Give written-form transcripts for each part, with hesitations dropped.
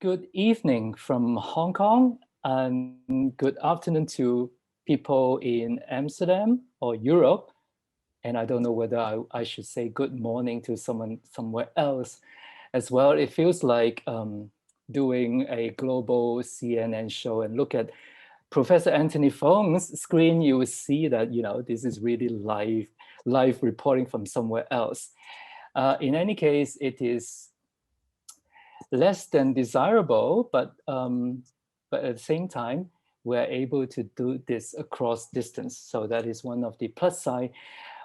Good evening from Hong Kong and good afternoon to people in Amsterdam or Europe. And I don't know whether I should say good morning to someone somewhere else as well. It feels like doing a global CNN show and look at Professor Anthony Fung's screen, you will see that, this is really live reporting from somewhere else. In any case, it is less than desirable, but at the same time, we're able to do this across distance. So that is one of the plus side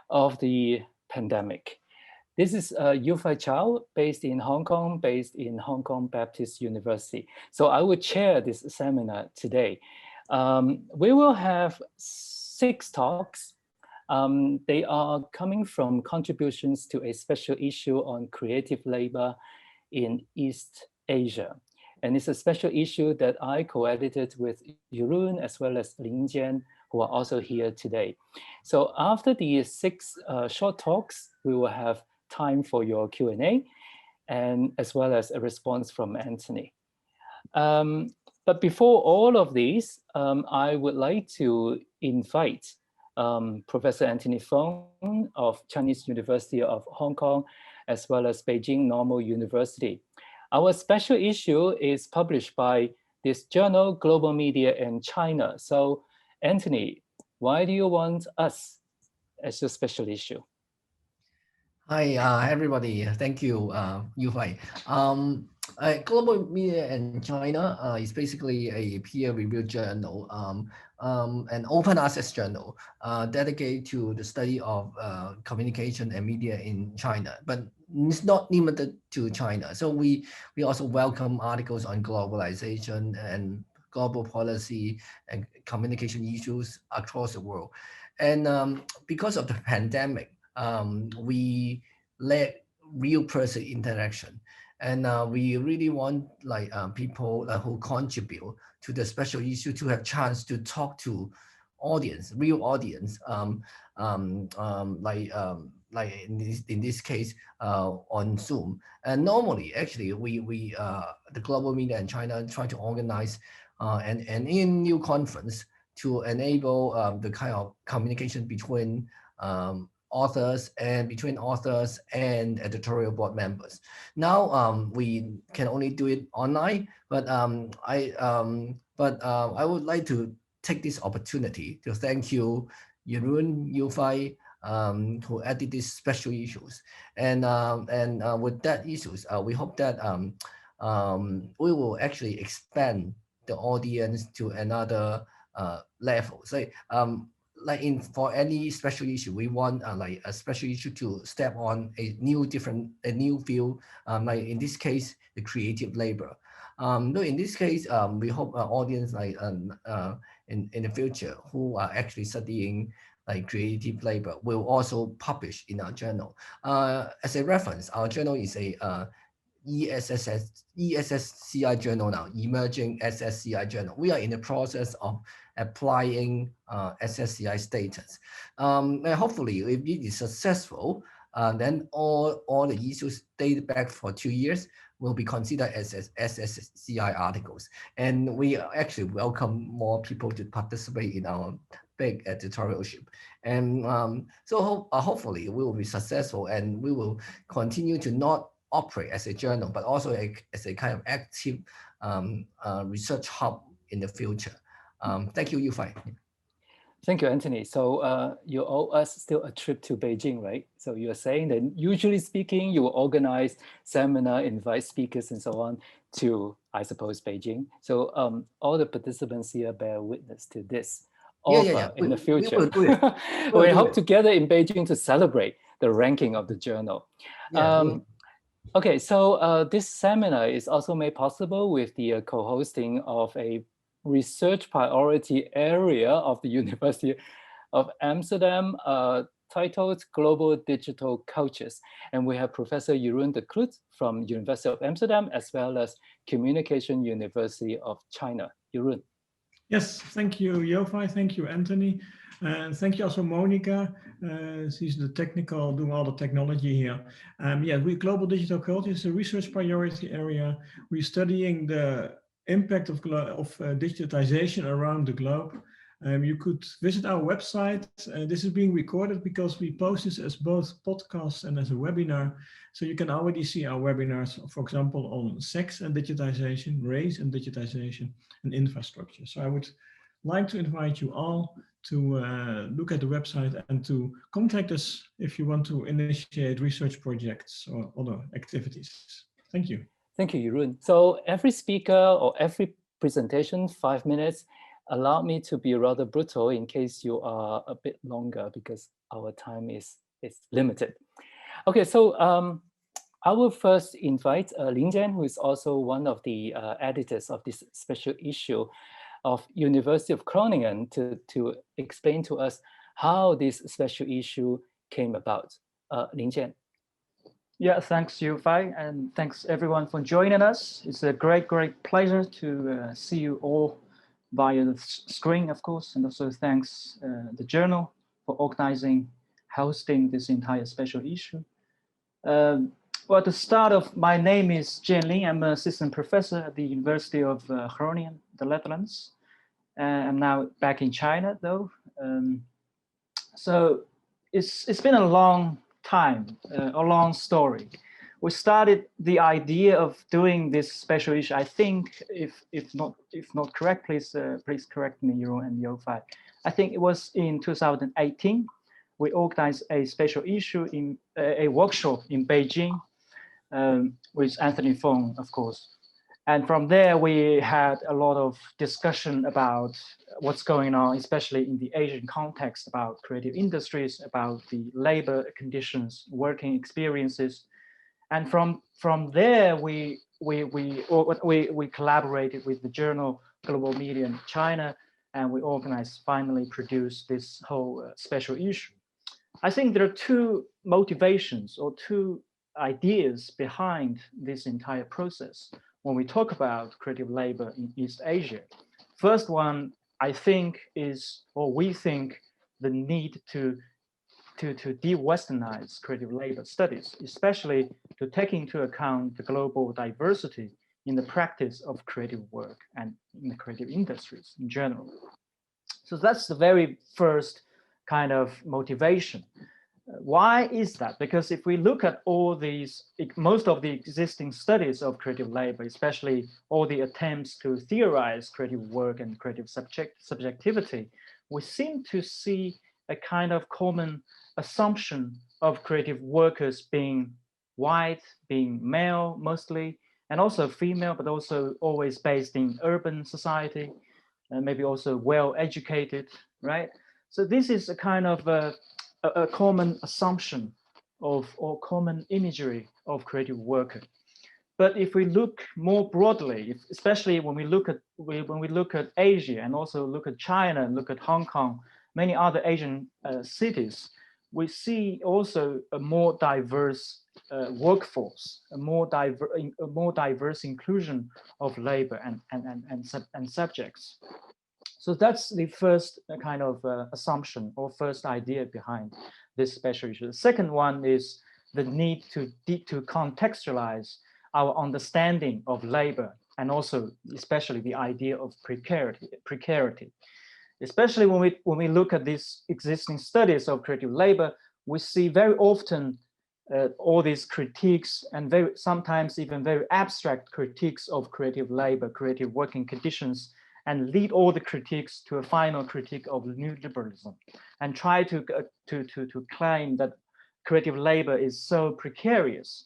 of the pandemic. This is Yu-Fai Chow, based in Hong Kong Baptist University. So I will chair this seminar today. We will have 6 talks. They are coming from contributions to a special issue on creative labor in East Asia. And it's a special issue that I co-edited with Jeroen as well as Lin Jian, who are also here today. So after the 6 short talks, we will have time for your Q&A and as well as a response from Anthony. But before all of these, I would like to invite Professor Anthony Fung of Chinese University of Hong Kong, as well as Beijing Normal University. Our special issue is published by this journal, Global Media in China. So Anthony, why do you want us as your special issue? Hi, everybody. Thank you, Yu-Fai. Global Media in China is basically a peer-reviewed journal, an open access journal dedicated to the study of communication and media in China. But it's not limited to China. So we also welcome articles on globalization and global policy and communication issues across the world. And because of the pandemic, we let real person interaction, and we really want people who contribute to the special issue to have chance to talk to real audience, like in this case on Zoom. And normally, actually, we the Global Media in China try to organize an new conference to enable the kind of communication between authors and between authors and editorial board members. Now we can only do it online, but I would like to take this opportunity to thank you, Jeroen, Yu-Fai, who added these special issues. And with that issues, we hope that we will actually expand the audience to another level. So for any special issue, we want like a special issue to step on a new field, like in this case, the creative labor. No, in this case, we hope our audience in the future who are actually studying like creative labor will also publish in our journal. As a reference, our journal is a ESSCI journal now, Emerging SSCI journal. We are in the process of applying SSCI status. And hopefully, if it is successful, then all the issues dated back for 2 years will be considered as SSCI articles. And we actually welcome more people to participate in our big editorialship. And so hopefully we will be successful, and we will continue to not operate as a journal, but also as a kind of active research hub in the future. Thank you, Yu-Fai. Thank you, Anthony. So you owe us still a trip to Beijing, right? So you're saying that usually speaking, you will organize seminar, invite speakers and so on to, I suppose, Beijing. So all the participants here bear witness to this offer in the future. We hope together in Beijing to celebrate the ranking of the journal. Okay, so this seminar is also made possible with the co-hosting of a research priority area of the University of Amsterdam titled Global Digital Cultures. And we have Professor Jeroen de Kloet from University of Amsterdam, as well as Communication University of China. Jeroen. Yes, thank you, Yofi. Thank you, Anthony. And thank you also, Monica. She's the technical, doing all the technology here. Yeah, global digital culture is a research priority area. We're studying the impact of digitization around the globe. You could visit our website. This is being recorded because we post this as both podcasts and as a webinar. So you can already see our webinars, for example, on sex and digitization, race and digitization, and infrastructure. So I would like to invite you all to look at the website and to contact us if you want to initiate research projects or other activities. Thank you. Thank you, Jeroen. So every speaker or every presentation, 5 minutes. Allow me to be rather brutal in case you are a bit longer because our time is limited. Okay, so I will first invite Lin Jian, who is also one of the editors of this special issue of University of Groningen, to explain to us how this special issue came about. Lin Jian. Yeah, thanks, Yufei, and thanks everyone for joining us. It's a great pleasure to see you all via the screen, of course, and also thanks the journal for organizing, hosting this entire special issue. Well, to start off, my name is Jian Lin. I'm an assistant professor at the University of Groningen, the Netherlands. I'm now back in China, though. So it's been a long time, a long story. We started the idea of doing this special issue. I think, if not correct, please correct me, Jeroen and Yofei. I think it was in 2018. We organized a special issue in a workshop in Beijing with Anthony Fung, of course. And from there, we had a lot of discussion about what's going on, especially in the Asian context, about creative industries, about the labor conditions, working experiences. And from there, we collaborated with the journal Global Media in China, and we organized, finally produced this whole special issue. I think there are two motivations or two ideas behind this entire process when we talk about creative labor in East Asia. First one, I think, is, or we think, the need to de-Westernize creative labor studies, especially to take into account the global diversity in the practice of creative work and in the creative industries in general. So that's the very first kind of motivation. Why is that? Because if we look at all these, most of the existing studies of creative labor, especially all the attempts to theorize creative work and creative subjectivity, we seem to see a kind of common assumption of creative workers being white, being male mostly, and also female, but also always based in urban society, and maybe also well-educated, right? So this is a kind of a common assumption of, or common imagery of creative worker. But if we look more broadly, especially when we look at Asia and also look at China and look at Hong Kong, many other Asian cities, we see also a more diverse workforce, a more diverse inclusion of labor and subjects. So that's the first kind of assumption or first idea behind this special issue. The second one is the need to contextualize our understanding of labor and also especially the idea of precarity. Especially when we look at these existing studies of creative labor, we see very often all these critiques and sometimes even very abstract critiques of creative labor, creative working conditions, and lead all the critiques to a final critique of neoliberalism, and try to claim that creative labor is so precarious.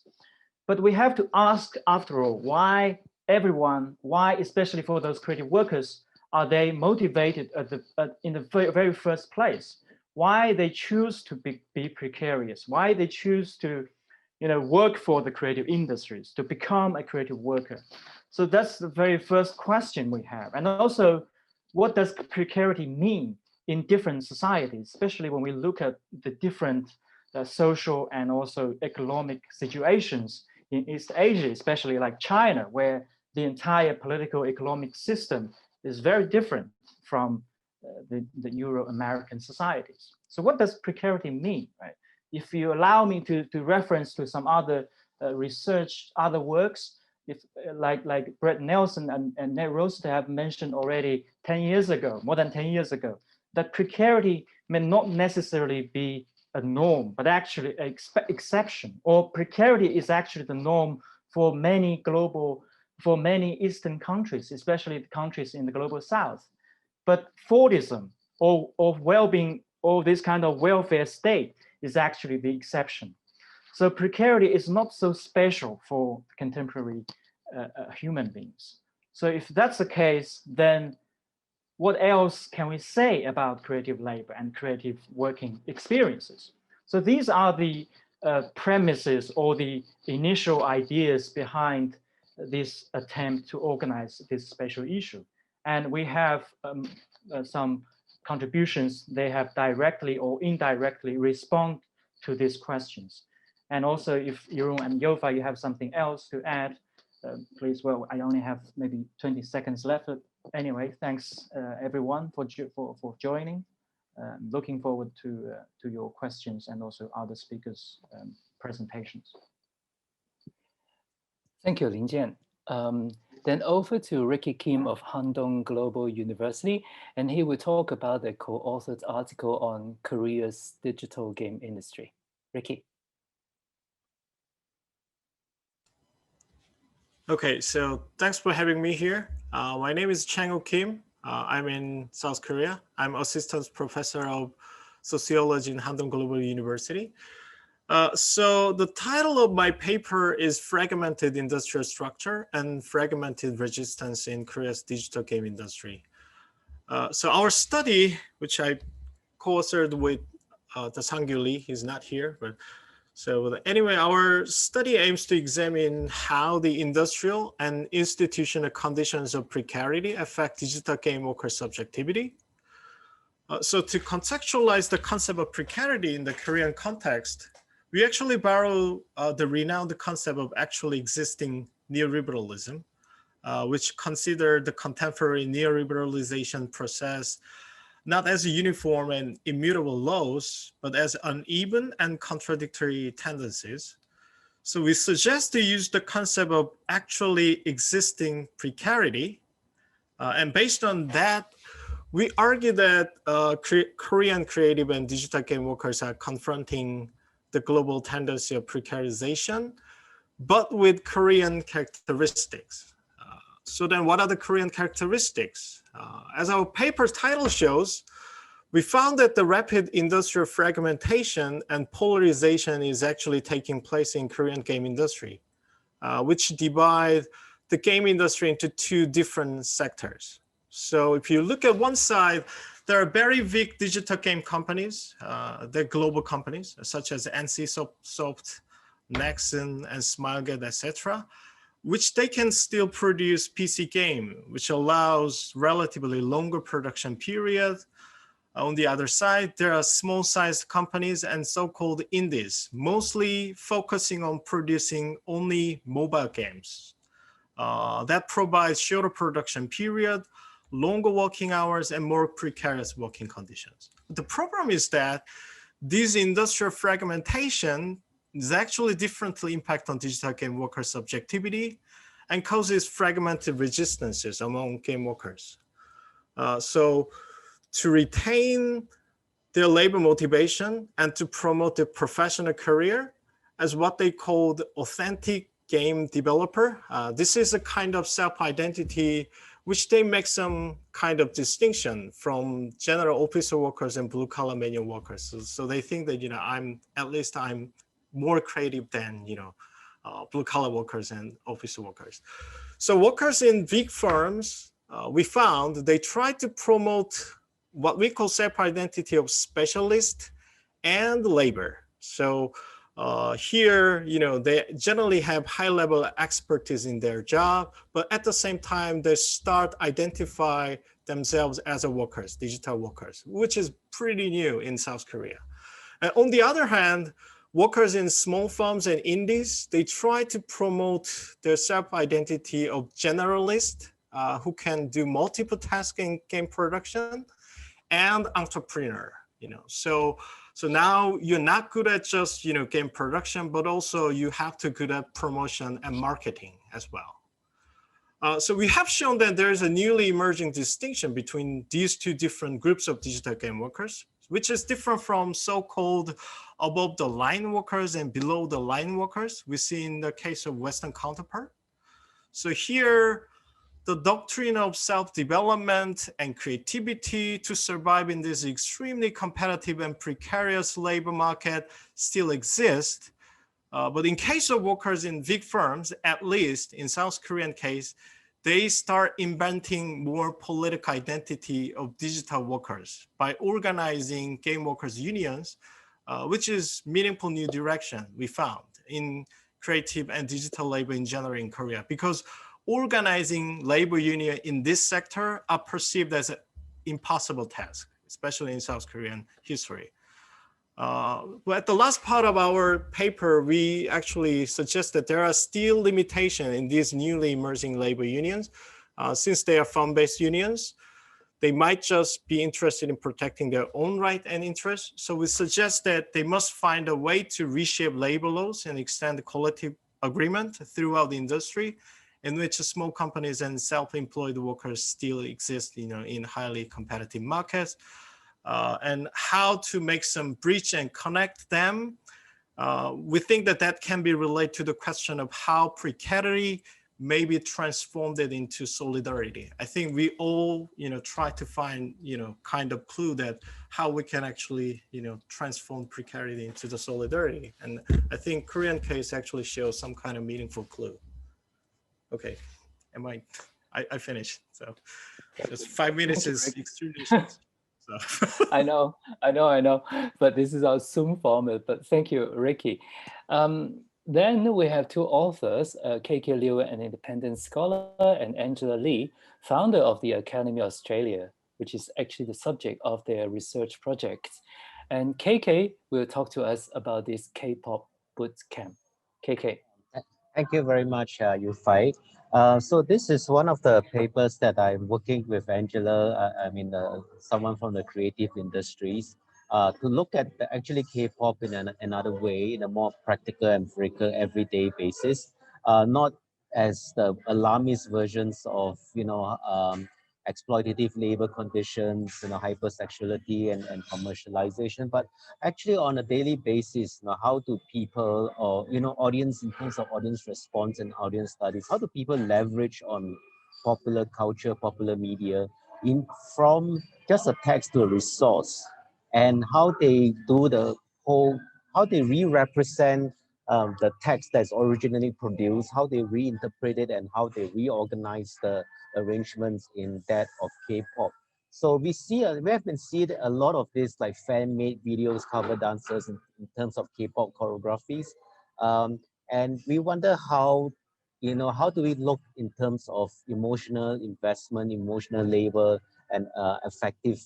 But we have to ask, after all, why especially for those creative workers, are they motivated in the very first place? Why they choose to be precarious? Why they choose to, work for the creative industries, to become a creative worker? So that's the very first question we have. And also, what does precarity mean in different societies, especially when we look at the different social and also economic situations in East Asia, especially like China, where the entire political economic system is very different from the Euro-American societies. So what does precarity mean, right? If you allow me to reference to some other research, other works, if like Brett Nelson and Ned Roster have mentioned already 10 years ago, more than 10 years ago, that precarity may not necessarily be a norm, but actually an exception, or precarity is actually the norm for many Eastern countries, especially the countries in the global South. But Fordism or well-being or this kind of welfare state is actually the exception. So precarity is not so special for contemporary human beings. So if that's the case, then what else can we say about creative labor and creative working experiences? So these are the premises or the initial ideas behind this attempt to organize this special issue. And we have some contributions. They have directly or indirectly respond to these questions. And also if Jeroen and Yofa, you have something else to add, please. Well, I only have maybe 20 seconds left. Anyway, thanks everyone for joining. Looking forward to your questions and also other speakers' presentations. Thank you, Lin Jian. Then over to Ricky Kim of Handong Global University, and he will talk about the co-authored article on Korea's digital game industry. Ricky. Okay, so thanks for having me here. My name is CHANGWOOK Kim. I'm in South Korea. I'm assistant professor of sociology in Handong Global University. So the title of my paper is Fragmented Industrial Structure and Fragmented Resistance in Korea's Digital Game Industry. So our study, which I co-authored with Sang-Gyu Lee, he's not here, but so anyway, our study aims to examine how the industrial and institutional conditions of precarity affect digital game worker subjectivity. So to contextualize the concept of precarity in the Korean context, we actually borrow the renowned concept of actually existing neoliberalism, which considered the contemporary neoliberalization process not as uniform and immutable laws, but as uneven and contradictory tendencies. So we suggest to use the concept of actually existing precarity. And based on that, we argue that Korean creative and digital game workers are confronting the global tendency of precarization, but with Korean characteristics. So then what are the Korean characteristics? As our paper's title shows, we found that the rapid industrial fragmentation and polarization is actually taking place in Korean game industry, which divide the game industry into two different sectors. So if you look at one side, there are very big digital game companies, they're global companies, such as NCSoft, Nexon, and Smilegate, etc., which they can still produce PC game, which allows relatively longer production period. On the other side, there are small-sized companies and so-called indies, mostly focusing on producing only mobile games. That provides shorter production period, longer working hours, and more precarious working conditions. The problem is that this industrial fragmentation is actually differently impact on digital game worker subjectivity and causes fragmented resistances among game workers. So to retain their labor motivation and to promote their professional career as what they called authentic game developer, this is a kind of self-identity which they make some kind of distinction from general office workers and blue-collar manual workers. So they think that, I'm more creative than, blue-collar workers and office workers. So workers in big firms, we found they try to promote what we call self-identity of specialist and labor. So here, they generally have high-level expertise in their job, but at the same time, they start identify themselves as workers, digital workers, which is pretty new in South Korea. And on the other hand, workers in small firms and indies, they try to promote their self-identity of generalist who can do multiple tasks in game production, and entrepreneur. So now you're not good at just game production, but also you have to good at promotion and marketing as well. So we have shown that there is a newly emerging distinction between these two different groups of digital game workers, which is different from so-called above the line workers and below the line workers we see in the case of Western counterpart. So here, the doctrine of self-development and creativity to survive in this extremely competitive and precarious labor market still exists. But in case of workers in big firms, at least in South Korean case, they start inventing more political identity of digital workers by organizing game workers unions, which is meaningful new direction we found in creative and digital labor in general in Korea, because organizing labor union in this sector are perceived as an impossible task, especially in South Korean history. But at the last part of our paper, we actually suggest that there are still limitations in these newly emerging labor unions. Since they are firm-based unions, they might just be interested in protecting their own right and interests. So we suggest that they must find a way to reshape labor laws and extend the collective agreement throughout the industry, in which small companies and self-employed workers still exist, in highly competitive markets, and how to make some bridge and connect them. We think that can be related to the question of how precarity may be transformed into solidarity. I think we all, try to find, kind of clue that how we can actually, transform precarity into the solidarity. And I think Korean case actually shows some kind of meaningful clue. Okay, I finished. So just 5 minutes is extremely short. So. I know, but this is our Zoom format, but thank you, Ricky. Then we have two authors, KK Liu, an independent scholar, and Angela Lee, founder of the Academy Australia, which is actually the subject of their research project. And KK will talk to us about this K-pop boot camp. KK. Thank you very much, Yufai. So this is one of the papers that I'm working with Angela, someone from the creative industries, to look at actually K-pop in another way, in a more practical, empirical, everyday basis, not as the alarmist versions of, exploitative labor conditions, hypersexuality and commercialization, but actually on a daily basis, how do people or, audience, in terms of audience response and audience studies, how do people leverage on popular culture, popular media from just a text to a resource, and how they do how they re-represent the text that's originally produced, how they reinterpret it, and how they reorganize the arrangements in that of K-pop. So we have been seeing a lot of this like fan-made videos, cover dancers in terms of K-pop choreographies, and we wonder how do we look in terms of emotional investment, emotional labor, and effective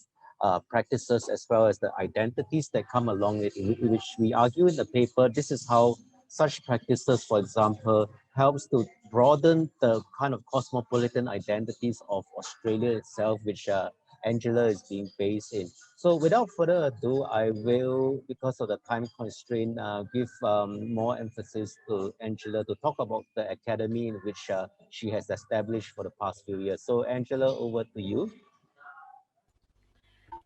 practices, as well as the identities that come along with it, which we argue in the paper. This is how such practices, for example, helps to broaden the kind of cosmopolitan identities of Australia itself, which Angela is being based in. So without further ado, I will, because of the time constraint, give more emphasis to Angela to talk about the academy in which she has established for the past few years. So Angela, over to you.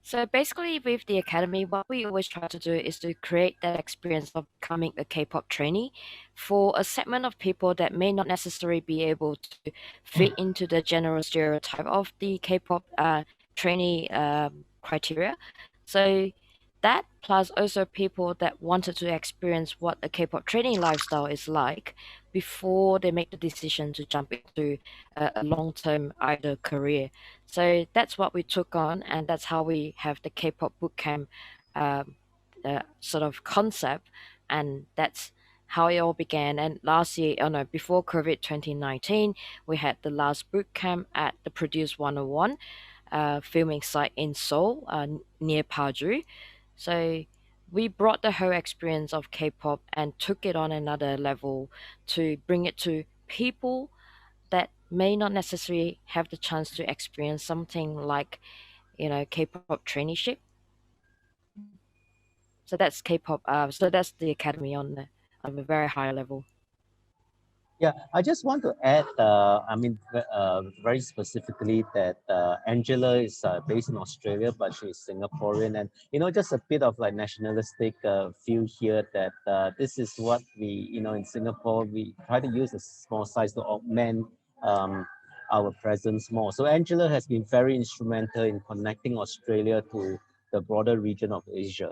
So basically with the academy, what we always try to do is to create that experience of becoming a K-pop trainee for a segment of people that may not necessarily be able to fit into the general stereotype of the K-pop trainee criteria. So that plus also people that wanted to experience what a K-pop training lifestyle is like before they make the decision to jump into a long-term idol career. So that's what we took on, and that's how we have the K-pop bootcamp sort of concept, and that's how it all began. And last year, before COVID 2019, we had the last bootcamp at the Produce 101 filming site in Seoul, near Paju. So we brought the whole experience of K-pop and took it on another level to bring it to people that may not necessarily have the chance to experience something like, K-pop traineeship. So that's K-pop. So that's the academy on a very high level. Yeah, I just want to add, very specifically that Angela is based in Australia, but she's Singaporean. And, just a bit of like nationalistic feel here that this is what we, in Singapore, we try to use a small size to augment our presence more. So Angela has been very instrumental in connecting Australia to the broader region of Asia.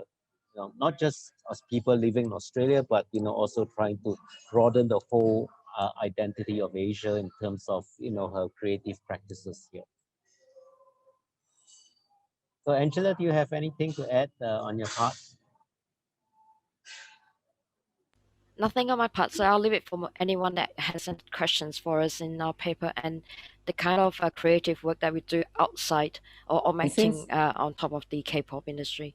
Not just as people living in Australia, but, also trying to broaden the whole identity of Asia in terms of her creative practices here. So Angela, do you have anything to add on your part? Nothing on my part, so I'll leave it for anyone that has any questions for us in our paper and the kind of creative work that we do outside or augmenting on top of the K-pop industry.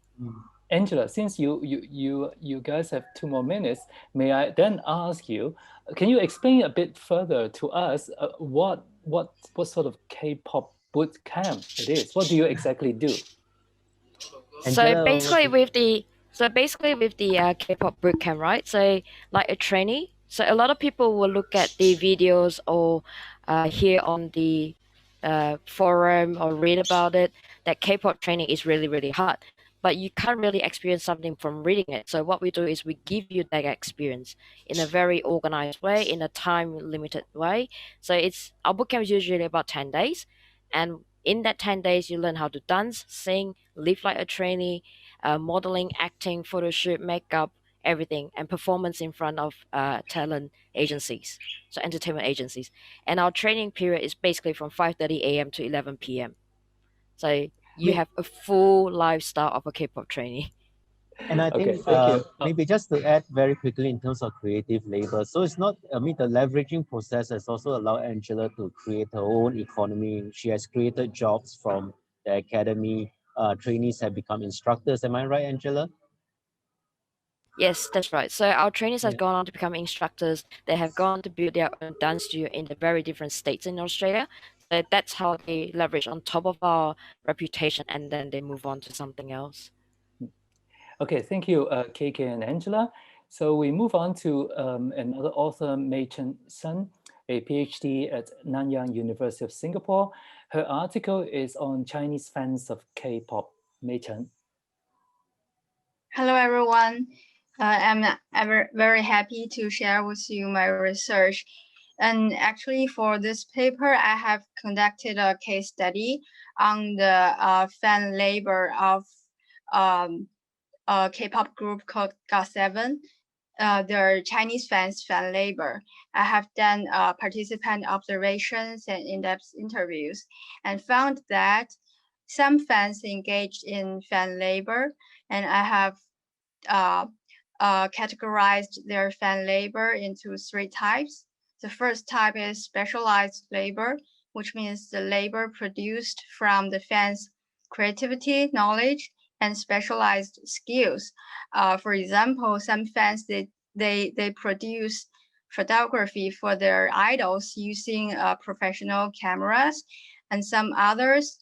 Angela, since you guys have 2 more minutes, may I then ask you, can you explain a bit further to us what sort of K-pop boot camp it is? What do you exactly do? So basically with the K-pop boot camp, right? So like a trainee. So a lot of people will look at the videos or hear on the forum or read about it that K-pop training is really, really hard. But you can't really experience something from reading it. So what we do is we give you that experience in a very organized way, in a time-limited way. So our bootcamp is usually about 10 days. And in that 10 days, you learn how to dance, sing, live like a trainee, modeling, acting, photo shoot, makeup, everything, and performance in front of talent agencies, so entertainment agencies. And our training period is basically from 5:30 a.m. to 11 p.m. So you have a full lifestyle of a K-pop trainee. And I think maybe just to add very quickly in terms of creative labor. So it's not, the leveraging process has also allowed Angela to create her own economy. She has created jobs from the academy. Trainees have become instructors. Am I right, Angela? Yes, that's right. So our trainees have gone on to become instructors. They have gone to build their own dance studio in the very different states in Australia. So that's how they leverage on top of our reputation, and then they move on to something else. Okay, thank you, KK and Angela. So we move on to another author, MEICHENG Sun, a PhD at Nanyang University of Singapore. Her article is on Chinese fans of K-pop. MEICHENG. Hello, everyone. I'm very happy to share with you my research. And actually, for this paper, I have conducted a case study on the fan labor of a K-pop group called GOT7. Their Chinese fans fan labor. I have done participant observations and in-depth interviews and found that some fans engaged in fan labor, and I have categorized their fan labor into 3 types. The first type is specialized labor, which means the labor produced from the fans' creativity, knowledge, and specialized skills. For example, some fans, they produce photography for their idols using professional cameras, and some others,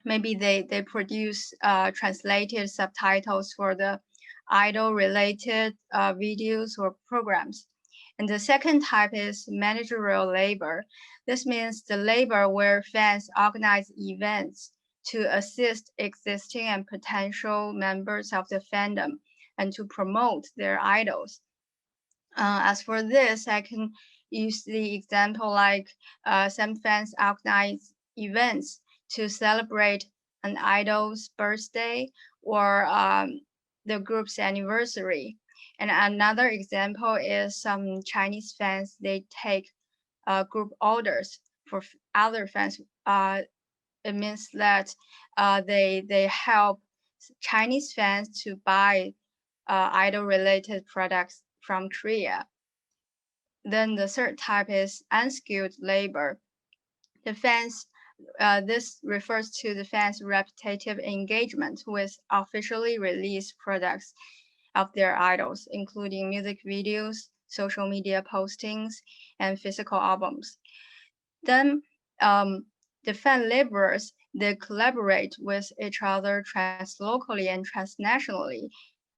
maybe they produce translated subtitles for the idol-related videos or programs. And the second type is managerial labor. This means the labor where fans organize events to assist existing and potential members of the fandom and to promote their idols. As for this, I can use the example like some fans organize events to celebrate an idol's birthday or the group's anniversary. And another example is some Chinese fans, they take group orders for other fans. It means that they help Chinese fans to buy idol-related products from Korea. Then the third type is unskilled labor. The fans, this refers to the fans' repetitive engagement with officially released products of their idols, including music videos, social media postings, and physical albums. Then the fan laborers, they collaborate with each other translocally and transnationally.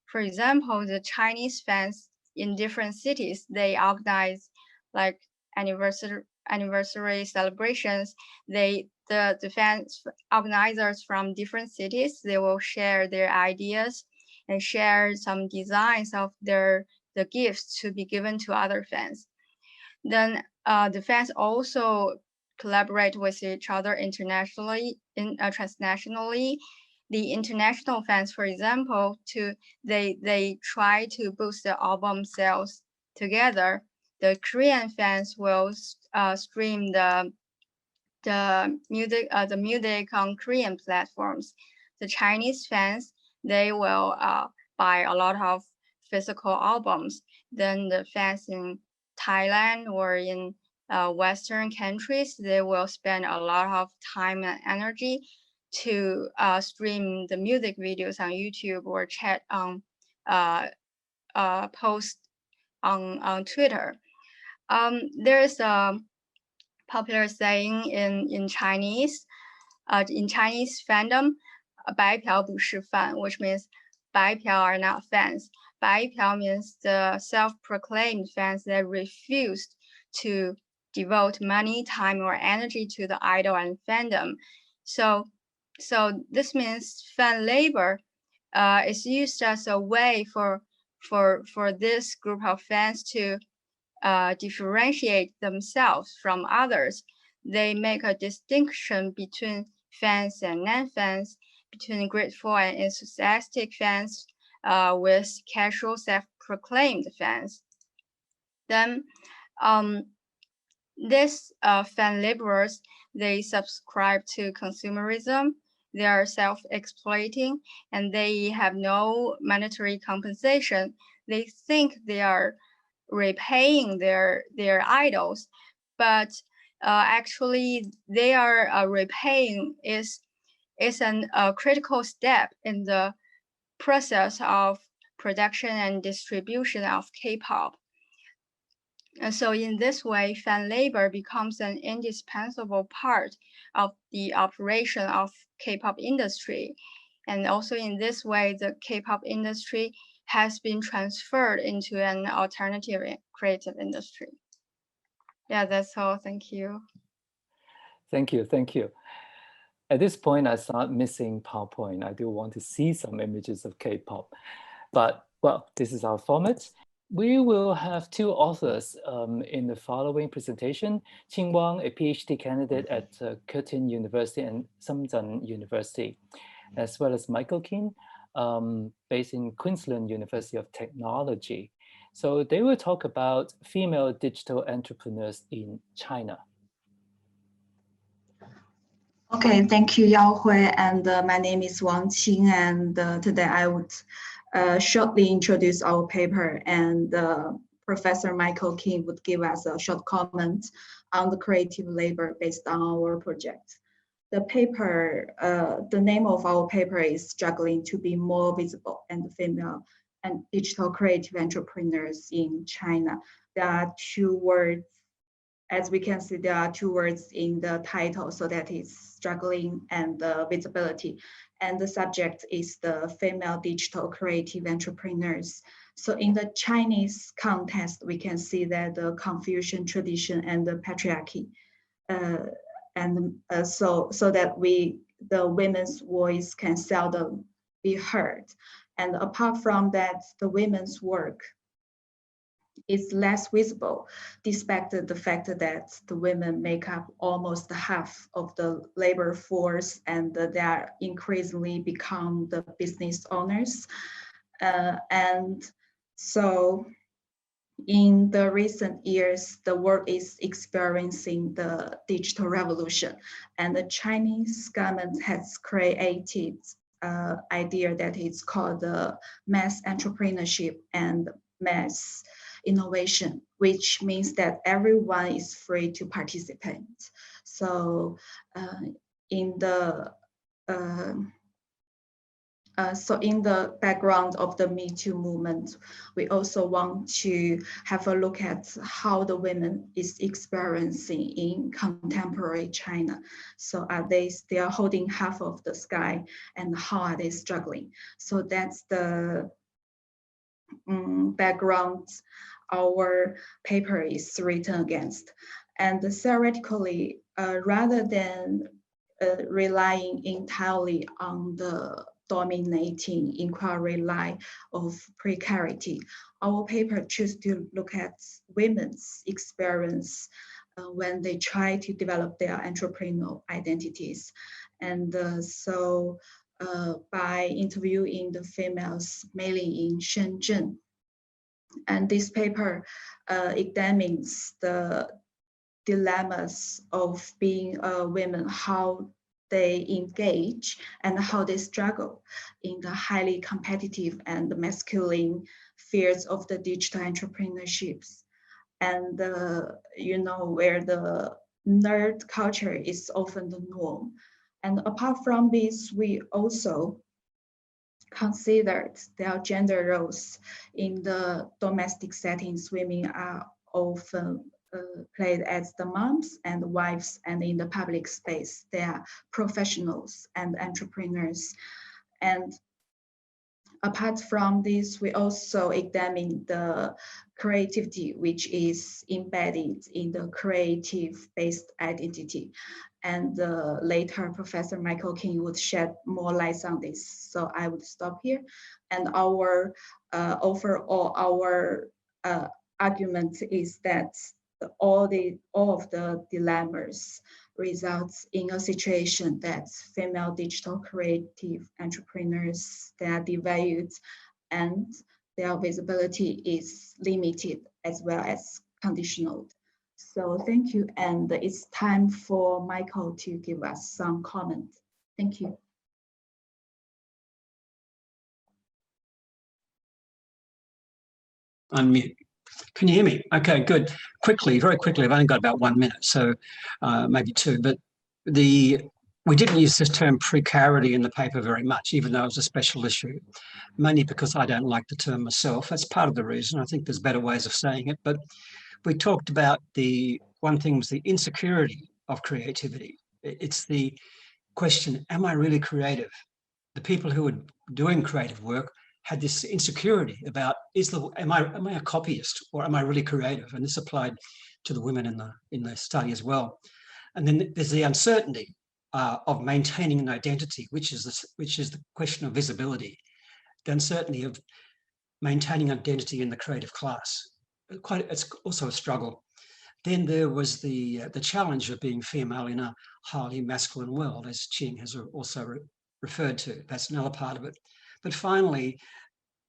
For example, the Chinese fans in different cities, they organize like anniversary celebrations. The fans organizers from different cities, they will share their ideas and share some designs of the gifts to be given to other fans. Then the fans also collaborate with each other internationally, transnationally. The international fans, for example, they try to boost the album sales together. The Korean fans will stream the music on Korean platforms. The Chinese fans, they will buy a lot of physical albums. Then the fans in Thailand or in Western countries, they will spend a lot of time and energy to stream the music videos on YouTube or chat on post on Twitter. There's a popular saying in Chinese fandom, 白嫖不是饭, which means 白嫖 are not fans. 白嫖 means the self-proclaimed fans that refused to devote money, time, or energy to the idol and fandom. So this means fan labor is used as a way for this group of fans to differentiate themselves from others. They make a distinction between fans and non-fans, between grateful and enthusiastic fans with casual self-proclaimed fans. Then these fan laborers, they subscribe to consumerism, they are self-exploiting, and they have no monetary compensation. They think they are repaying their idols, but actually they are repaying is a critical step in the process of production and distribution of K-pop. And so in this way, fan labor becomes an indispensable part of the operation of K-pop industry. And also in this way, the K-pop industry has been transferred into an alternative creative industry. Yeah, that's all. Thank you. Thank you. Thank you. At this point, I start missing PowerPoint. I do want to see some images of K-pop. But, well, this is our format. We will have two authors in the following presentation. Qing Wang, a PhD candidate at Curtin University and Shenzhen University, as well as Michael KEANE, based in Queensland University of Technology. So they will talk about female digital entrepreneurs in China. Okay, thank you, Yao Hui. And my name is Wang Qing, and today I would shortly introduce our paper, and Professor Michael KEANE would give us a short comment on the creative labor based on our project. The paper, the name of our paper is Struggling to be More Visible and Female and Digital Creative Entrepreneurs in China. There are two words, as we can see, there are two words in the title, so that is struggling and visibility. And the subject is the female digital creative entrepreneurs. So in the Chinese context, we can see that the Confucian tradition and the patriarchy, so that the women's voice can seldom be heard. And apart from that, the women's work is less visible, despite the fact that the women make up almost half of the labor force, and they are increasingly become the business owners. And so in the recent years, the world is experiencing the digital revolution, and the Chinese government has created an idea that is called the mass entrepreneurship and mass innovation, which means that everyone is free to participate. So in the So in the background of the Me Too movement, we also want to have a look at how the women is experiencing in contemporary China. So are they still holding half of the sky, and how are they struggling? So that's the background our paper is written against. And theoretically, rather than relying entirely on the dominating inquiry line of precarity, our paper chooses to look at women's experience when they try to develop their entrepreneurial identities. And so by interviewing the females mainly in Shenzhen, and this paper examines the dilemmas of being a woman, how they engage and how they struggle in the highly competitive and masculine fields of the digital entrepreneurships. And where the nerd culture is often the norm. And apart from this, we also considered their gender roles in the domestic settings. Women are often played as the moms and wives, and in the public space, they are professionals and entrepreneurs. And apart from this, we also examine the creativity, which is embedded in the creative-based identity. And later, Professor Michael KEANE would shed more light on this. So I would stop here. And our overall, our argument is that all of the dilemmas results in a situation that female digital creative entrepreneurs, they are devalued and their visibility is limited as well as conditional. So thank you, and it's time for Michael to give us some comment. Thank you. Unmute. Can you hear me? Okay, good. Quickly, very quickly, I've only got about 1 minute, so maybe 2, but we didn't use this term precarity in the paper very much, even though it was a special issue, mainly because I don't like the term myself. That's part of the reason. I think there's better ways of saying it, but we talked about one thing was the insecurity of creativity. It's the question, am I really creative? The people who were doing creative work had this insecurity about, am I a copyist, or am I really creative? And this applied to the women in the study as well. And then there's the uncertainty of maintaining an identity, which is the question of visibility. The uncertainty of maintaining identity in the creative class. It's also a struggle. Then there was the challenge of being female in a highly masculine world, as Ching has also referred to. That's another part of it. But finally,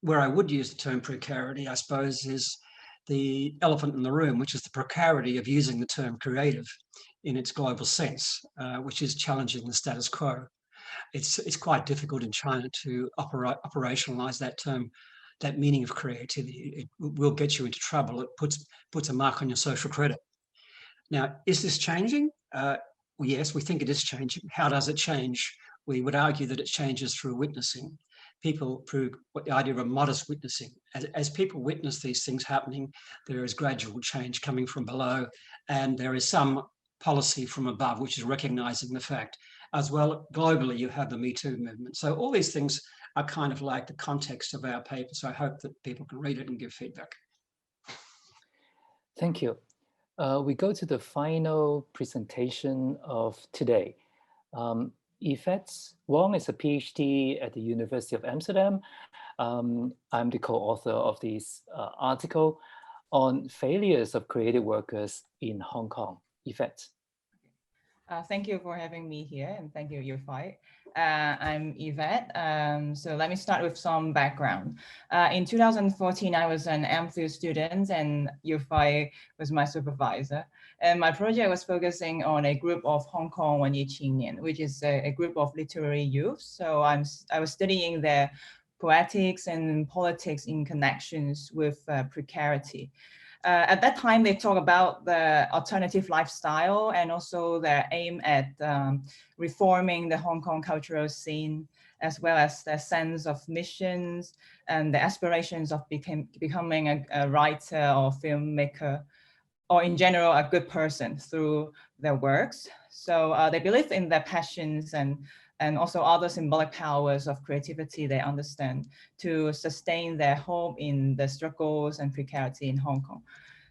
where I would use the term precarity, I suppose, is the elephant in the room, which is the precarity of using the term creative in its global sense, which is challenging the status quo. It's quite difficult in China to operationalize that term, that meaning of creativity. It will get you into trouble. It puts a mark on your social credit. Now, is this changing? Yes, we think it is changing. How does it change? We would argue that it changes through witnessing. People prove what the idea of modest witnessing. As people witness these things happening, there is gradual change coming from below, and there is some policy from above, which is recognizing the fact. As well, globally, you have the Me Too movement. So all these things are kind of like the context of our paper. So I hope that people can read it and give feedback. Thank you. We go to the final presentation of today. Yvette Wong is a PhD at the University of Amsterdam. I'm the co-author of this article on failures of creative workers in Hong Kong. Yvette. Thank you for having me here, and thank you, Yufai. I'm Yvette. So let me start with some background. In 2014, I was an MPhil student, and Yufai was my supervisor. And my project was focusing on a group of Hong Kong 文艺青年, which is a group of literary youth. So I was studying their poetics and politics in connections with precarity. At that time, they talk about the alternative lifestyle and also their aim at reforming the Hong Kong cultural scene, as well as their sense of missions and the aspirations of becoming a writer or filmmaker, or in general, a good person through their works. So they believe in their passions and also other symbolic powers of creativity they understand to sustain their hope in the struggles and precarity in Hong Kong.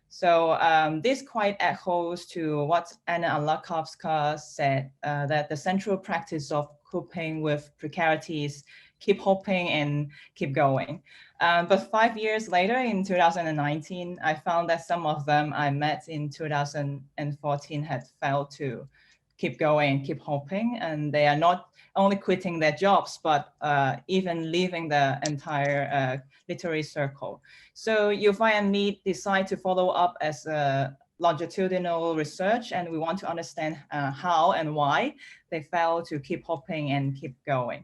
So this quite echoes to what Anna Arlakovska said, that the central practice of coping with precarity is keep hoping and keep going. But 5 years later, in 2019, I found that some of them I met in 2014 had failed to keep going, keep hoping, and they are not only quitting their jobs, but even leaving the entire literary circle. So Yufai and me decide to follow up as a longitudinal research, and we want to understand how and why they fail to keep hoping and keep going.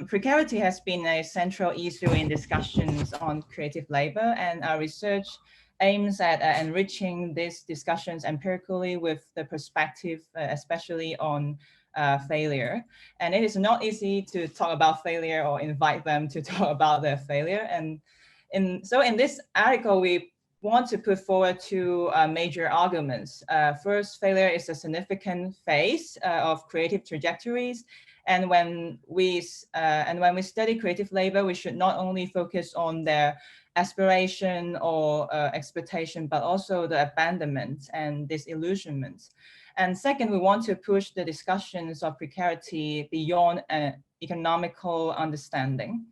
Precarity has been a central issue in discussions on creative labor, and our research aims at enriching these discussions empirically with the perspective, especially on failure. And it is not easy to talk about failure or invite them to talk about their failure. And so in this article, we want to put forward two major arguments. First, failure is a significant phase of creative trajectories. And when we study creative labor, we should not only focus on their aspiration or expectation, but also the abandonment and disillusionment. And second, we want to push the discussions of precarity beyond economical understanding.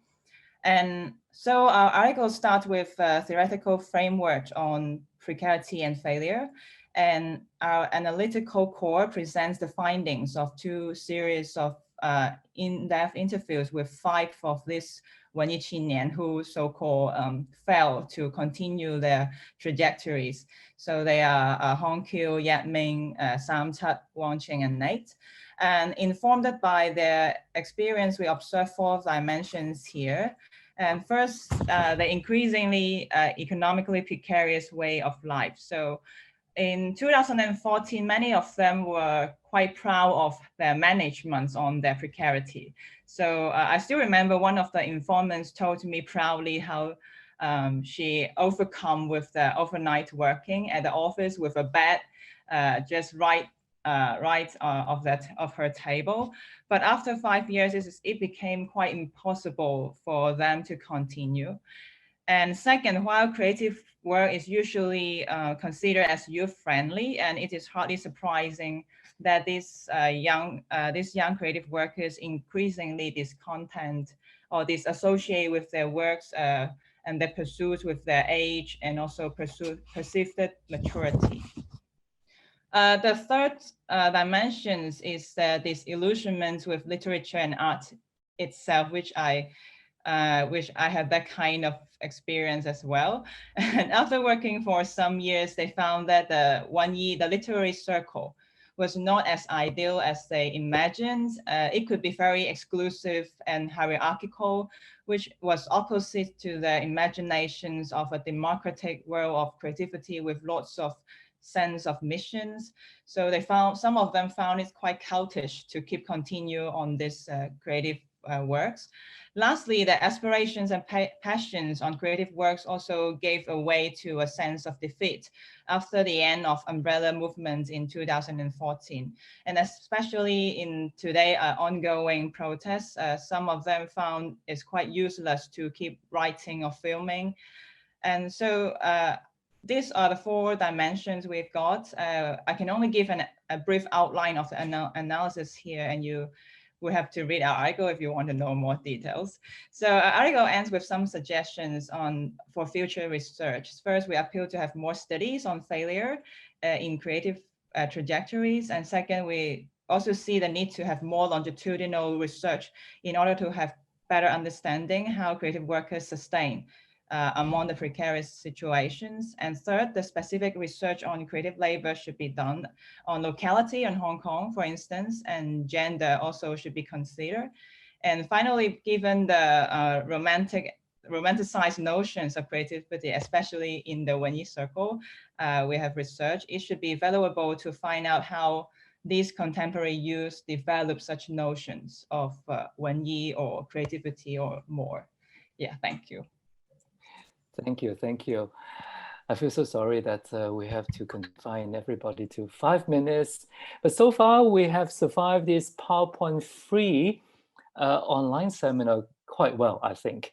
And so our article starts with a theoretical framework on precarity and failure. And our analytical core presents the findings of two series of in-depth interviews with 5 of these 文艺青年 who so-called failed to continue their trajectories. So they are Hong Qiu, Yat Ming, Sam Tat, Wang Qing, and Nate. And informed by their experience, we observe 4 dimensions here. And first, the increasingly economically precarious way of life. So in 2014, many of them were quite proud of their management on their precarity. So I still remember one of the informants told me proudly how she overcome with the overnight working at the office with a bed just right of her table. But after 5 years, it became quite impossible for them to continue. And second, while creative work is usually considered as youth-friendly, and it is hardly surprising that these young creative workers increasingly discontent or disassociate with their works and their pursuits with their age and also perceived maturity. The third dimension is disillusionment with literature and art itself, which I had that kind of experience as well. And after working for some years, they found that the literary circle was not as ideal as they imagined. It could be very exclusive and hierarchical, which was opposite to their imaginations of a democratic world of creativity with lots of sense of missions. So some of them found it quite cultish to continue on this creative works. Lastly, the aspirations and passions on creative works also gave way to a sense of defeat after the end of umbrella movements in 2014. And especially in today ongoing protests, some of them found it's quite useless to keep writing or filming. And so these are the 4 dimensions we've got. I can only give a brief outline of the analysis here, and you will have to read our article if you want to know more details. So our article ends with some suggestions for future research. First, we appeal to have more studies on failure in creative trajectories. And second, we also see the need to have more longitudinal research in order to have better understanding how creative workers sustain among the precarious situations. And third, the specific research on creative labor should be done on locality in Hong Kong, for instance, and gender also should be considered. And finally, given the romantic romanticized notions of creativity, especially in the Wenyi circle. We have researched. It should be valuable to find out how these contemporary youth develop such notions of Wenyi or creativity or more. Yeah, thank you. Thank you, thank you. I feel so sorry that we have to confine everybody to 5 minutes, but so far we have survived this PowerPoint-free online seminar quite well, I think.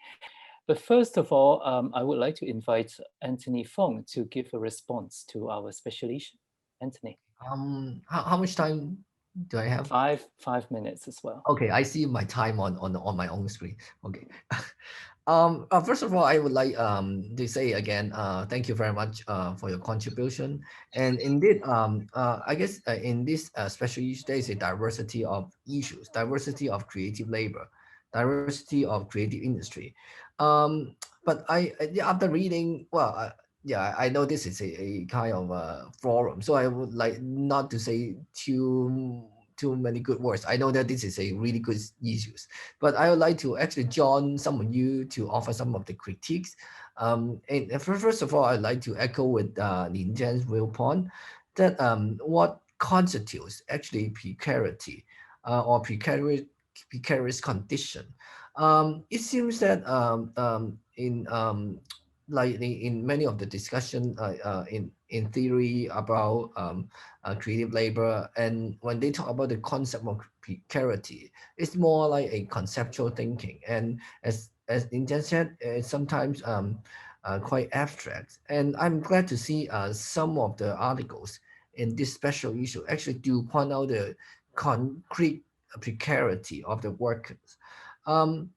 But first of all, I would like to invite Anthony Fung to give a response to our special issue. Anthony. How much time do I have? 5 minutes as well. Okay, I see my time on my own screen. Okay. First of all, I would like to say again, thank you very much for your contribution. And indeed, I guess in this special issue, there is a diversity of issues, diversity of creative labor, diversity of creative industry. But after reading, well, yeah, I know this is a kind of a forum, so I would like not to say too many good words. I know that this is a really good issues, but I would like to actually join some of you to offer some of the critiques. And first of all, I'd like to echo with Lin Jian's viewpoint that what constitutes actually precarity or precarious condition. It seems that in many of the discussion in theory about creative labor, and when they talk about the concept of precarity, it's more like a conceptual thinking, and as Injan said, it's sometimes quite abstract. And I'm glad to see some of the articles in this special issue actually do point out the concrete precarity of the workers. To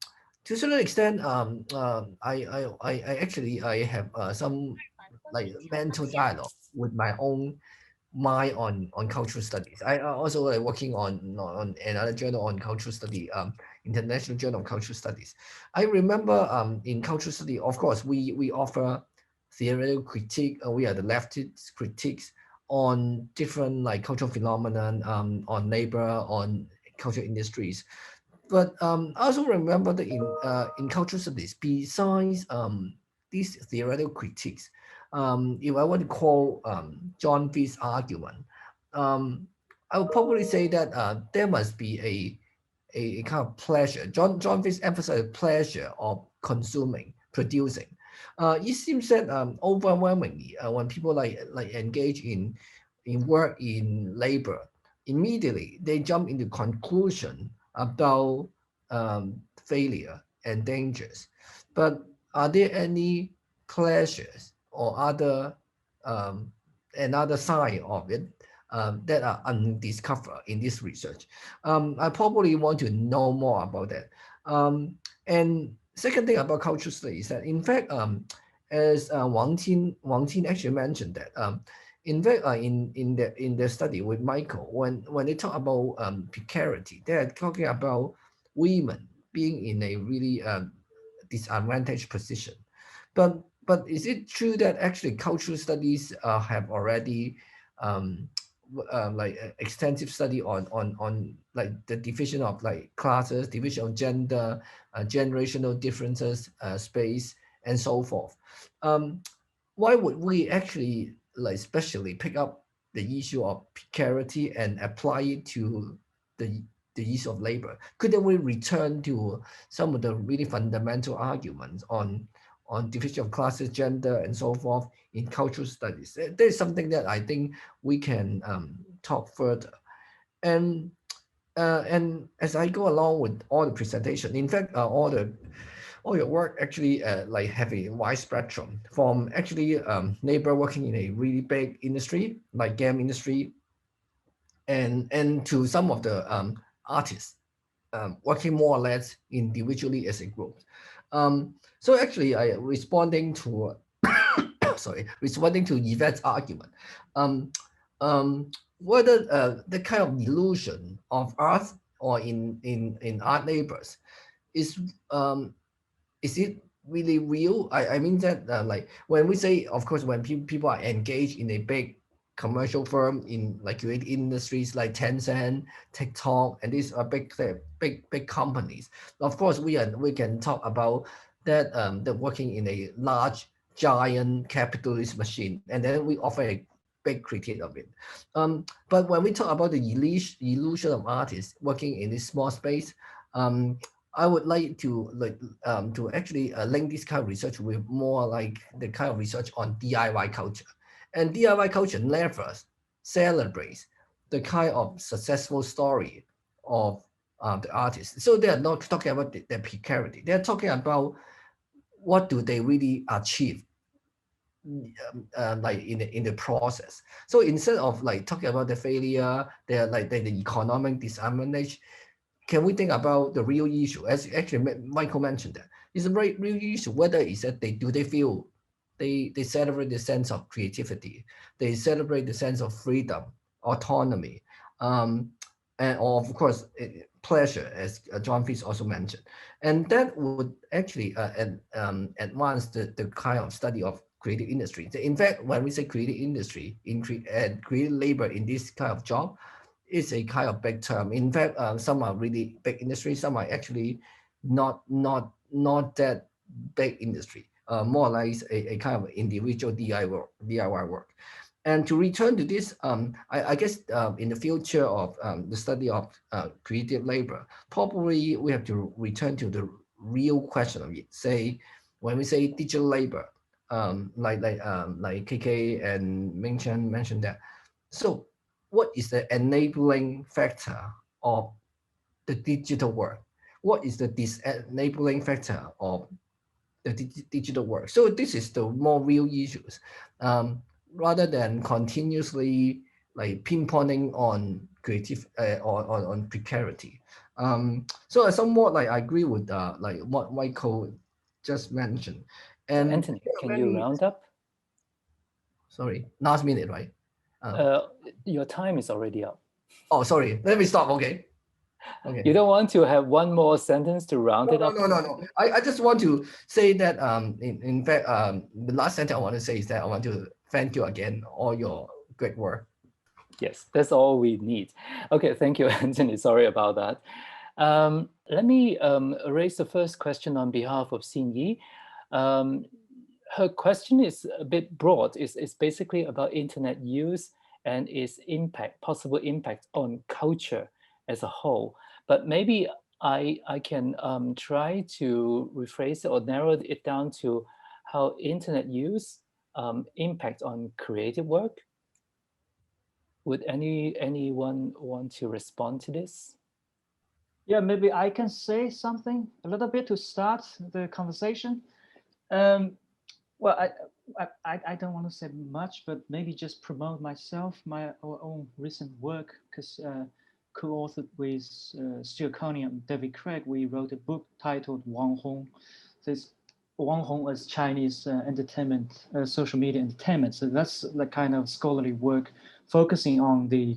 a certain extent, I actually have some like mental dialogue with my own mind on cultural studies. I also working on another journal on cultural study, International Journal of Cultural Studies. I remember in cultural study, of course, we offer theoretical critique. We are the leftist critiques on different like cultural phenomenon, on labor, on cultural industries. But I also remember that in cultural studies, besides these theoretical critiques, if I want to call John Fee's argument, I would probably say that there must be a kind of pleasure. John Fee emphasized pleasure of consuming, producing. It seems that overwhelmingly, when people like engage in work in labor, immediately they jump into conclusion about failure and dangers. But are there any pleasures or other another side of it that are undiscovered in this research? I probably want to know more about that. And second thing about cultural studies that in fact, as Wang Qin actually mentioned that in fact, in the study with Michael, when they talk about precarity, they're talking about women being in a really disadvantaged position. But is it true that actually cultural studies have already like extensive study on like the division of like classes, division of gender, generational differences, space, and so forth? Why would we actually like especially pick up the issue of precarity and apply it to the issue of labor? Couldn't we return to some of the really fundamental arguments on division of classes, gender, and so forth in cultural studies? There's something that I think we can talk further. And as I go along with all the presentation, in fact, all your work actually like have a wide spectrum from actually labor working in a really big industry like game industry, and to some of the artists working more or less individually as a group. So actually, I responding to responding to Yvette's argument, whether the kind of illusion of art or in art labors is it really real? I mean that like when we say, of course, when people are engaged in a big commercial firm in like creative industries like Tencent, TikTok, and these are big companies. Of course, we can talk about that they're working in a large, giant capitalist machine, and then we offer a big critique of it. But when we talk about the illusion of artists working in this small space, I would like to actually link this kind of research with more like the kind of research on DIY culture. And DIY culture never celebrates the kind of successful story of the artists. So they are not talking about their precarity. They're talking about what do they really achieve like in the process. So instead of like talking about the failure, they're like the economic disadvantage, can we think about the real issue? As actually Michael mentioned, that it's a very real issue. Whether it's that they feel they celebrate the sense of creativity, they celebrate the sense of freedom, autonomy, and of course pleasure, as John Fitz also mentioned, and that would actually advance the kind of study of creative industry. In fact, when we say creative industry, and creative labor in this kind of job, it's a kind of big term. In fact, some are really big industries, some are actually not that big industry, more like a kind of individual DIY work. And to return to this, I guess in the future of the study of creative labor, probably we have to return to the real question of it. Say, when we say digital labor, like KK and MEICHENG mentioned that. So what is the enabling factor of the digital work? What is the disabling factor of the digital work? So this is the more real issues, rather than continuously like pinpointing on creative on precarity. So I somewhat like I agree with like what Michael just mentioned. And Anthony, can you round up? Sorry, last minute, right? Your time is already up. Oh, sorry. Let me stop. Okay. Okay. You don't want to have one more sentence to round it up? No. I just want to say that in fact the last sentence I want to say is that I want to thank you again all your great work. Yes, that's all we need. Okay, thank you, Anthony. Sorry about that. Let me raise the first question on behalf of Xin Yi. Her question is a bit broad. It's basically about internet use and its impact, possible impact on culture as a whole. But maybe I can try to rephrase it or narrow it down to how internet use impact on creative work. Would anyone want to respond to this? Yeah, maybe I can say something a little bit to start the conversation. Well, I don't want to say much, but maybe just promote myself, my own recent work, because co-authored with Stuart Coney and David Craig, we wrote a book titled Wang Hong. This Wang Hong as Chinese entertainment, social media entertainment. So that's the kind of scholarly work focusing on the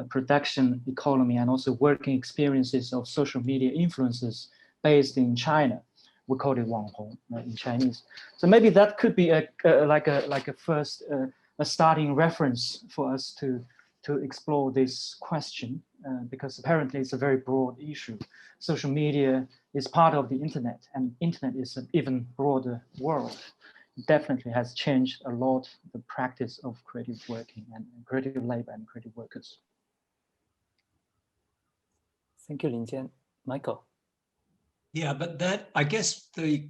production economy and also working experiences of social media influences based in China. We call it Wang Hong in Chinese. So maybe that could be like a first a starting reference for us to explore this question, because apparently it's a very broad issue. Social media is part of the internet, and internet is an even broader world. It definitely has changed a lot the practice of creative working and creative labor and creative workers. Thank you, Lin Jian. Michael. Yeah, but that, I guess the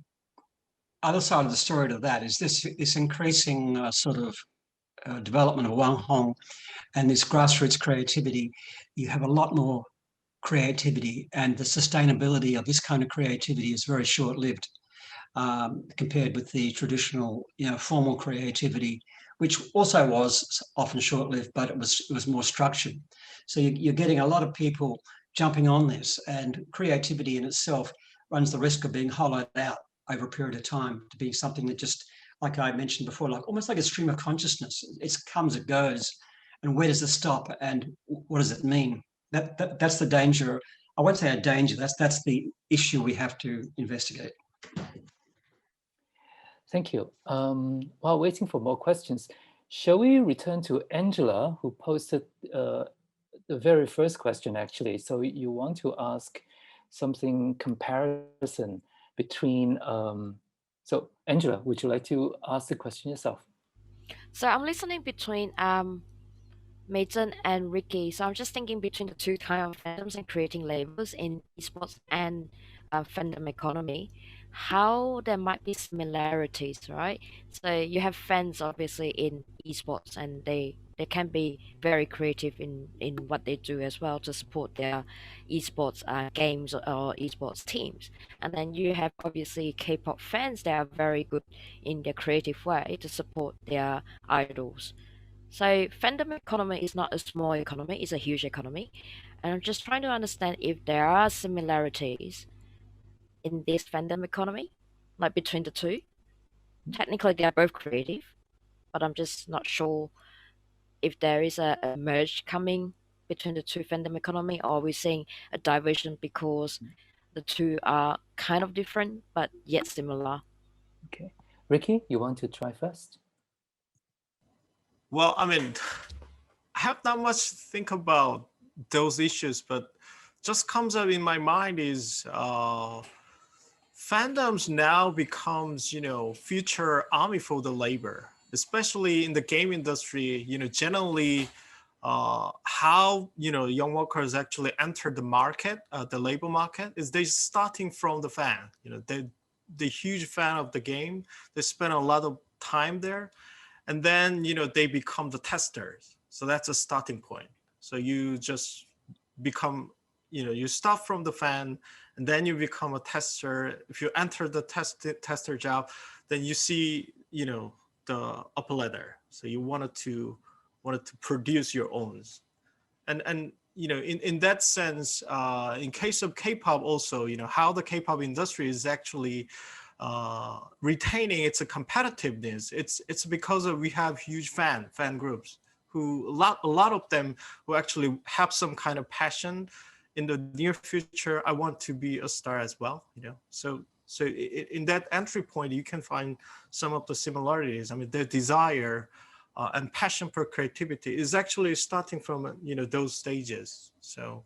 other side of the story to that is this increasing sort of development of Wang Hong and this grassroots creativity. You have a lot more creativity, and the sustainability of this kind of creativity is very short-lived compared with the traditional, formal creativity, which also was often short-lived, but it was more structured. So you're getting a lot of people jumping on this, and creativity in itself runs the risk of being hollowed out over a period of time to being something that just, like I mentioned before, like almost like a stream of consciousness. It comes, it goes, and where does it stop, and what does it mean? That's the danger. I won't say a danger. That's the issue we have to investigate. Thank you. While waiting for more questions, shall we return to Angela, who posted the very first question, actually. So you want to ask something comparison between, so Angela, would you like to ask the question yourself? So I'm listening between MEICHENG and Ricky. So I'm just thinking between the two kind of fandoms and creating labels in esports and fandom economy, how there might be similarities, right? So you have fans obviously in esports, and they can be very creative in what they do as well to support their esports games or esports teams. And then you have obviously K-pop fans that are very good in their creative way to support their idols. So fandom economy is not a small economy, it's a huge economy. And I'm just trying to understand if there are similarities in this fandom economy, like between the two. Technically they are both creative, but I'm just not sure if there is a merge coming between the two fandom economy, or we're seeing a diversion because the two are kind of different but yet similar. Okay. Ricky, you want to try first? Well, I mean, I have not much to think about those issues, but just comes up in my mind is fandoms now becomes, future army for the labor, especially in the game industry, generally how, young workers actually enter the market, the labor market, is they starting from the fan, the huge fan of the game. They spend a lot of time there. And then, they become the testers. So that's a starting point. So you just become, you start from the fan, and then you become a tester. If you enter the tester job, then you see, the upper ladder. So you wanted to produce your own. And in that sense, in case of K-pop also, how the K-pop industry is actually retaining its competitiveness. It's because we have huge fan groups who a lot of them who actually have some kind of passion in the near future. I want to be a star as well, So in that entry point, you can find some of the similarities. I mean, their desire and passion for creativity is actually starting from those stages. So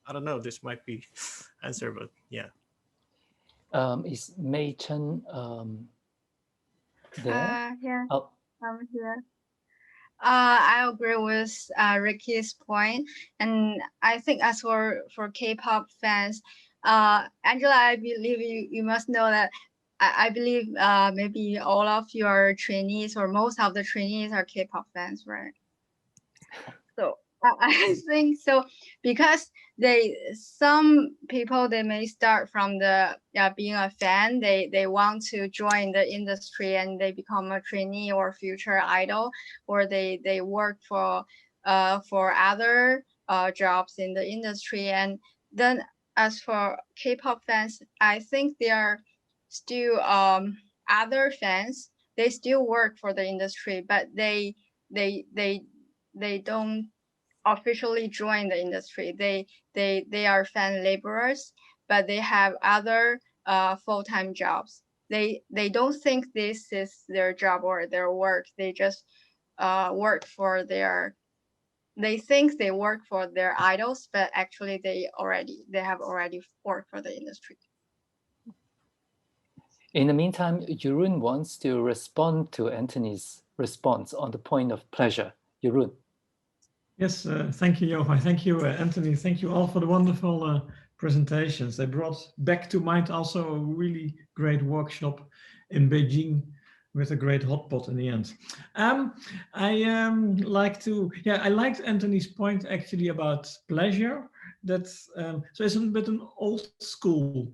I don't know. This might be answer, but yeah. Is MEICHENG there? Yeah, Oh. I'm here. I agree with Ricky's point, and I think as for K-pop fans, Angela, I believe you must know that I believe maybe all of your trainees or most of the trainees are K-pop fans, right? So I think so, because some people, they may start from the being a fan, they want to join the industry and they become a trainee or future idol, or they work for other jobs in the industry. And then as for K-pop fans, I think they are still other fans. They still work for the industry, but they don't officially join the industry. They are fan laborers, but they have other full-time jobs. They don't think this is their job or their work. They just work for their. They think they work for their idols, but actually they have already worked for the industry. In the meantime, Jeroen wants to respond to Anthony's response on the point of pleasure. Jeroen. Yes, thank you, Yohai. Thank you, Anthony. Thank you all for the wonderful presentations. They brought back to mind also a really great workshop in Beijing with a great hot pot in the end. I liked Anthony's point actually about pleasure. That's so it's a bit an old school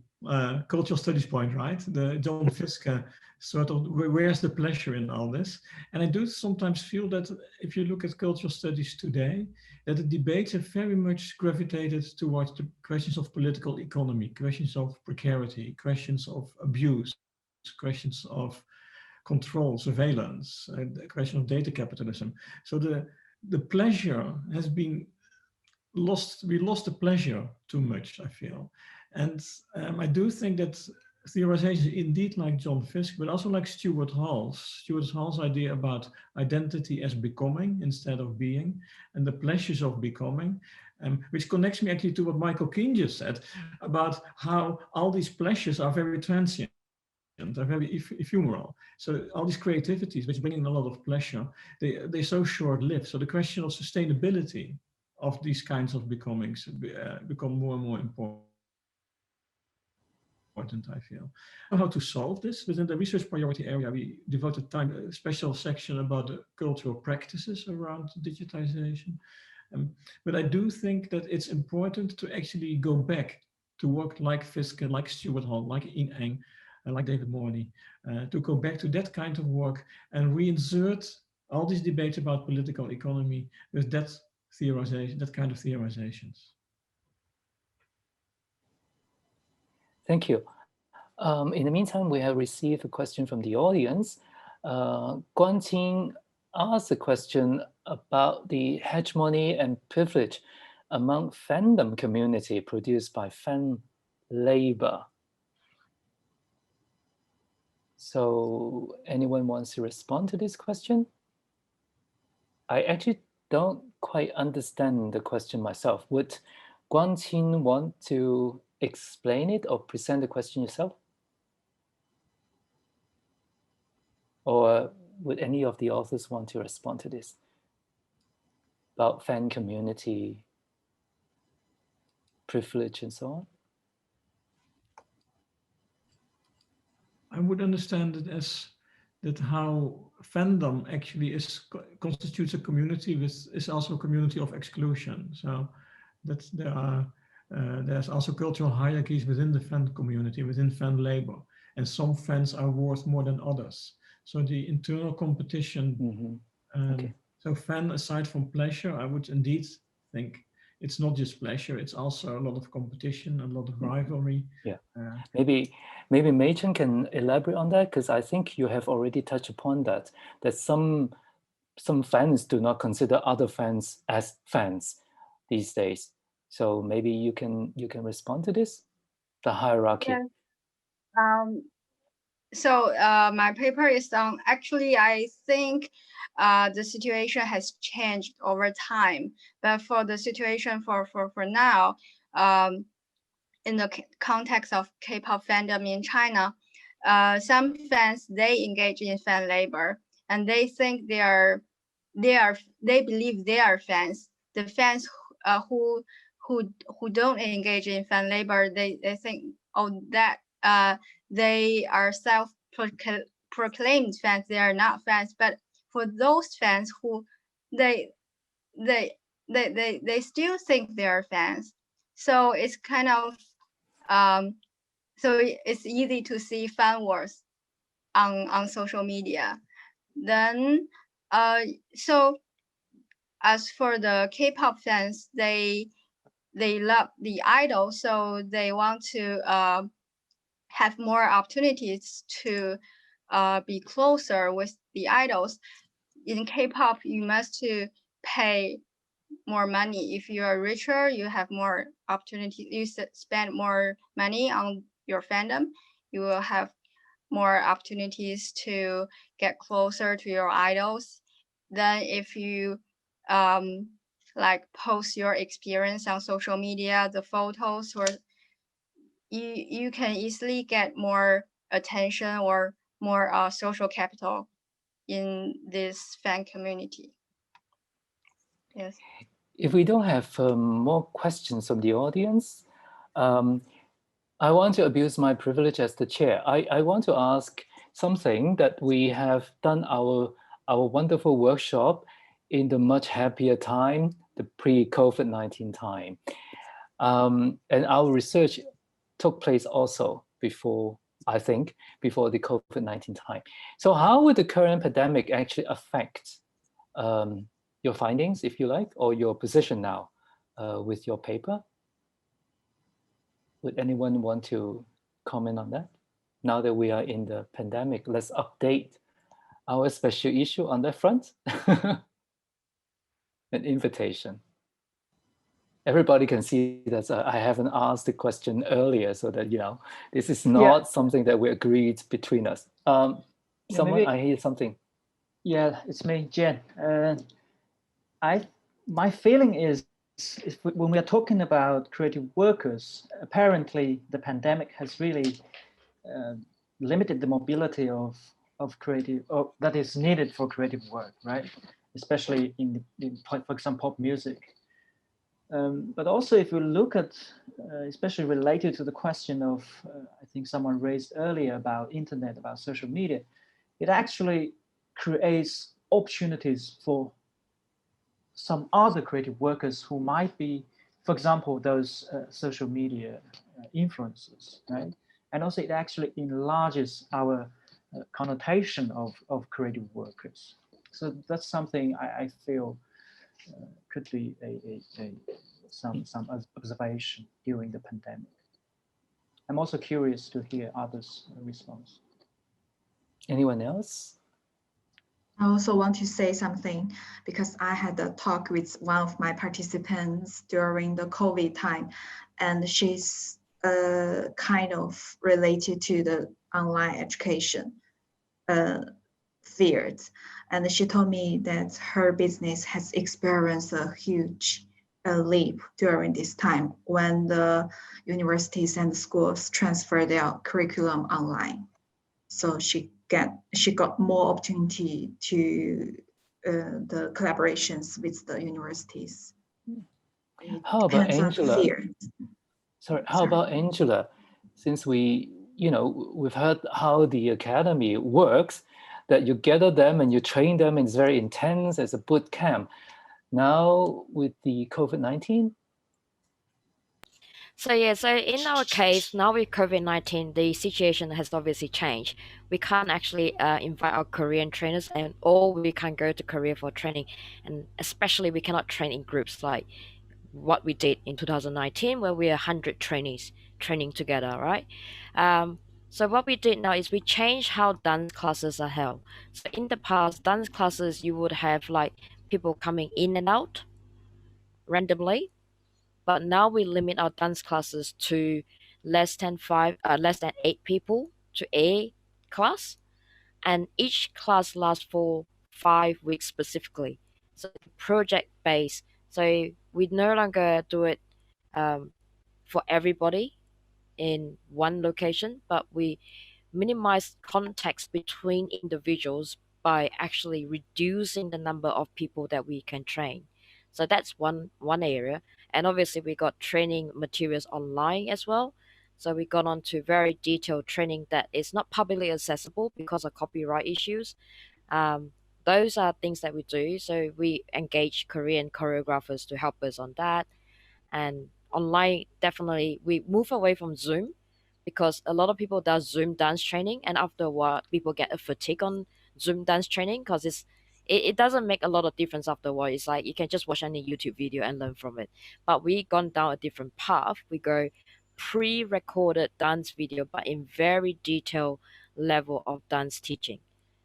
cultural studies point, right? The John Fiske sort of, where's the pleasure in all this? And I do sometimes feel that if you look at cultural studies today, that the debates have very much gravitated towards the questions of political economy, questions of precarity, questions of abuse, questions of control, surveillance, the question of data capitalism. So the pleasure has been lost. We lost the pleasure too much, I feel. And I do think that theorizations indeed like John Fiske, but also like Stuart Hall's idea about identity as becoming instead of being, and the pleasures of becoming, which connects me actually to what Michael KEANE just said about how all these pleasures are very transient. They're very ephemeral. So all these creativities, which bring in a lot of pleasure, they're so short-lived. So the question of sustainability of these kinds of becomings become more and more important, I feel. How to solve this? Within the research priority area, we devoted time, a special section about the cultural practices around digitization. But I do think that it's important to actually go back to work like Fiske, like Stuart Hall, like Eng, and like David Morley, to go back to that kind of work and reinsert all these debates about political economy with that theorization, that kind of theorizations. Thank you. In the meantime, we have received a question from the audience. Guanqing asked a question about the hegemony and privilege among fandom community produced by fan labor. So anyone wants to respond to this question? I actually don't quite understand the question myself. Would Guanqing want to explain it or present the question yourself? Or would any of the authors want to respond to this about fan community, privilege, and so on? I would understand it as that how fandom actually constitutes a community is also a community of exclusion. So that there's also cultural hierarchies within the fan community, within fan labor, and some fans are worth more than others. So the internal competition. Okay. So fan, aside from pleasure, I would indeed think it's not just pleasure, it's also a lot of competition, a lot of rivalry. Yeah. Maybe MEICHENG can elaborate on that, because I think you have already touched upon that some fans do not consider other fans as fans these days. So maybe you can respond to this, the hierarchy. Yeah. So my paper is on, actually, I think the situation has changed over time. But for the situation for now, in the context of K-pop fandom in China, some fans, they engage in fan labor, and they think they believe they are fans. The fans who don't engage in fan labor, they think, oh, that they are self-proclaimed fans. They are not fans. But for those fans who they still think they are fans. So it's kind of so it's easy to see fan wars on social media. Then so as for the K-pop fans, they love the idol, so they want to have more opportunities to be closer with the idols. In K-pop, you must to pay more money. If you are richer, you have more opportunities. You spend more money on your fandom, you will have more opportunities to get closer to your idols. Then if you like post your experience on social media, the photos, or you can easily get more attention or more social capital in this fan community. Yes. If we don't have more questions from the audience, I want to abuse my privilege as the chair. I want to ask something that we have done our wonderful workshop in the much happier time, the pre-COVID-19 time. And our research took place also before, I think, before the COVID-19 time. So how would the current pandemic actually affect your findings, if you like, or your position now with your paper? Would anyone want to comment on that? Now that we are in the pandemic, let's update our special issue on that front. An invitation. everybody can see that I haven't asked the question earlier, so that, you know, this is not something that we agreed between us. Someone, I hear something. Yeah, it's me, Jen. My feeling is when we are talking about creative workers, apparently the pandemic has really limited the mobility of creative, that is needed for creative work, right? Especially in for example, pop music. But also, if you look at, especially related to the question of, I think someone raised earlier about internet, about social media, it actually creates opportunities for some other creative workers who might be, for example, those social media influencers, right? And also it actually enlarges our connotation of creative workers. So that's something I feel could be some observation during the pandemic. I'm also curious to hear others' response. Anyone else? I also want to say something because I had a talk with one of my participants during the COVID time, and she's kind of related to the online education field. And she told me that her business has experienced a huge leap during this time when the universities and schools transfer their curriculum online. So she got more opportunity to the collaborations with the universities. How about Angela? Sorry, how about Angela? Since we've heard how the academy works, that you gather them and you train them, and it's very intense as a boot camp. Now with the COVID-19? So yeah, so in our case, now with COVID-19, the situation has obviously changed. We can't actually invite our Korean trainers, and or we can't go to Korea for training. And especially we cannot train in groups like what we did in 2019, where we are 100 trainees training together, right? So what we did now is we changed how dance classes are held. So in the past, dance classes, you would have like people coming in and out randomly. But now we limit our dance classes to less than 8 people to a class, and each class lasts for 5 weeks specifically. So project based. So we no longer do it for everybody in one location, but we minimize context between individuals by actually reducing the number of people that we can train. So that's one area. And obviously we got training materials online as well. So we got on to very detailed training that is not publicly accessible because of copyright issues. Those are things that we do. So we engage Korean choreographers to help us on that. And online, definitely we move away from Zoom because a lot of people does Zoom dance training, and after a while people get a fatigue on Zoom dance training because it doesn't make a lot of difference after a while. It's like you can just watch any YouTube video and learn from it. But we gone down a different path. We go pre-recorded dance video, but in very detailed level of dance teaching.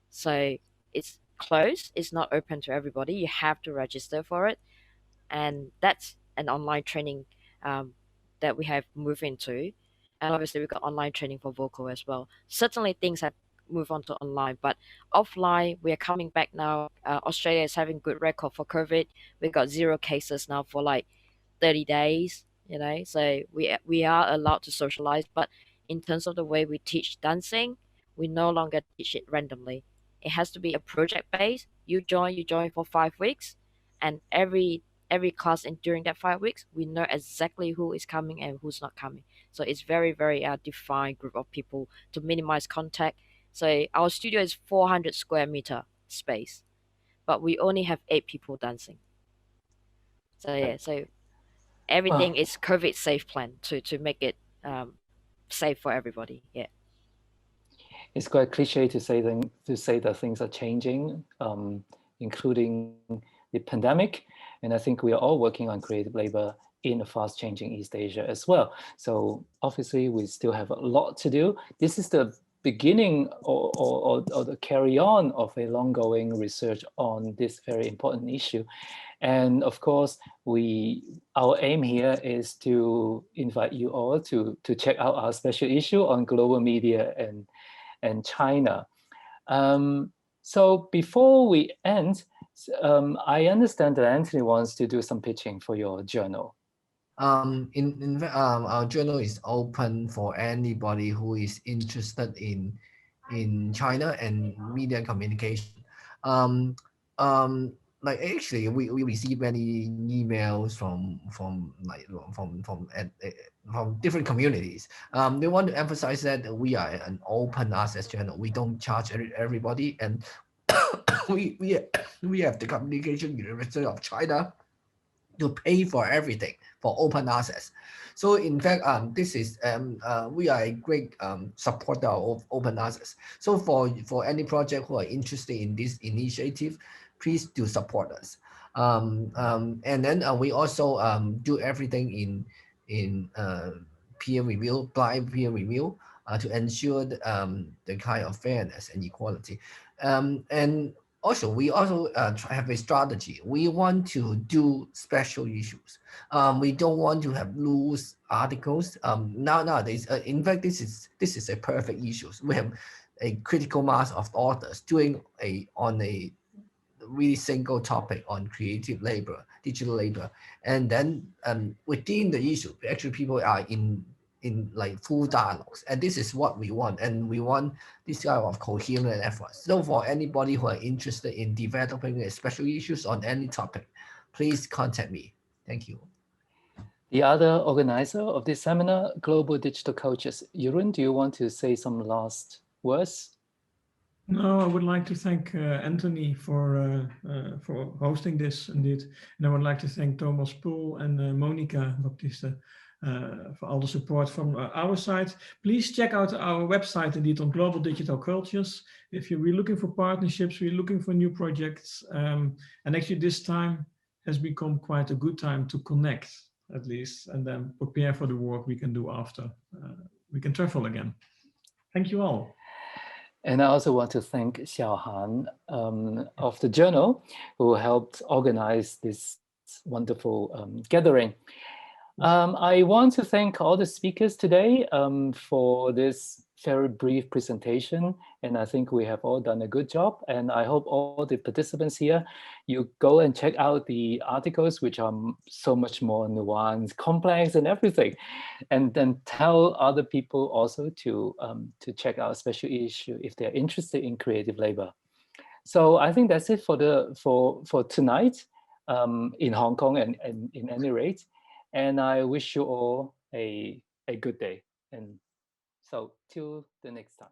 So it's closed. It's not open to everybody. You have to register for it, and that's an online training that we have moved into. And obviously we got online training for vocal as well. Certainly things have moved on to online, but offline we are coming back now. Australia is having good record for COVID. We got 0 cases now for like 30 days, so we are allowed to socialize. But in terms of the way we teach dancing, we no longer teach it randomly. It has to be a project based. You join for 5 weeks, and every class during that 5 weeks, we know exactly who is coming and who's not coming. So it's very, very defined group of people to minimize contact. So our studio is 400 square meter space, but we only have 8 people dancing. So yeah, so everything is COVID safe plan to make it safe for everybody. Yeah. It's quite cliche to say that things are changing, including the pandemic. And I think we are all working on creative labor in a fast changing East Asia as well. So obviously we still have a lot to do. This is the beginning or the carry on of a long-going research on this very important issue. And of course, our aim here is to invite you all to check out our special issue on global media and China. So before we end, I understand that Anthony wants to do some pitching for your journal. In fact, our journal is open for anybody who is interested in China and media and communication. Like actually, we receive many emails from different communities. We want to emphasize that we are an open access channel. We don't charge everybody, and we have the Communication University of China to pay for everything for open access. So in fact, this is we are a great supporter of open access. So for any project who are interested in this initiative, please do support us. And then we also do everything in peer review, blind peer review, to ensure the kind of fairness and equality. And also, we also have a strategy. We want to do special issues. We don't want to have loose articles. Nowadays, in fact, this is a perfect issue. We have a critical mass of authors doing on a really single topic on creative labor, digital labor, and then within the issue, actually people are in like full dialogues, and this is what we want, and we want this kind of coherent efforts. So for anybody who are interested in developing special issues on any topic, please contact me. Thank you. The other organizer of this seminar, Global Digital Cultures. Jeroen, do you want to say some last words? No, I would like to thank Anthony for hosting this indeed, and I would like to thank Thomas Poel and Monica Baptiste for all the support from our side. Please check out our website indeed on Global Digital Cultures. If you're looking for partnerships, we're looking for new projects, and actually this time has become quite a good time to connect at least, and then prepare for the work we can do after we can travel again. Thank you all. And I also want to thank Xiao Han of the journal, who helped organize this wonderful gathering. I want to thank all the speakers today for this very brief presentation, and I think we have all done a good job, and I hope all the participants here, you go and check out the articles, which are so much more nuanced, complex and everything, and then tell other people also to check out a special issue if they're interested in creative labor. So I think that's it for tonight in Hong Kong and in any rate. And I wish you all a good day. And so till the next time.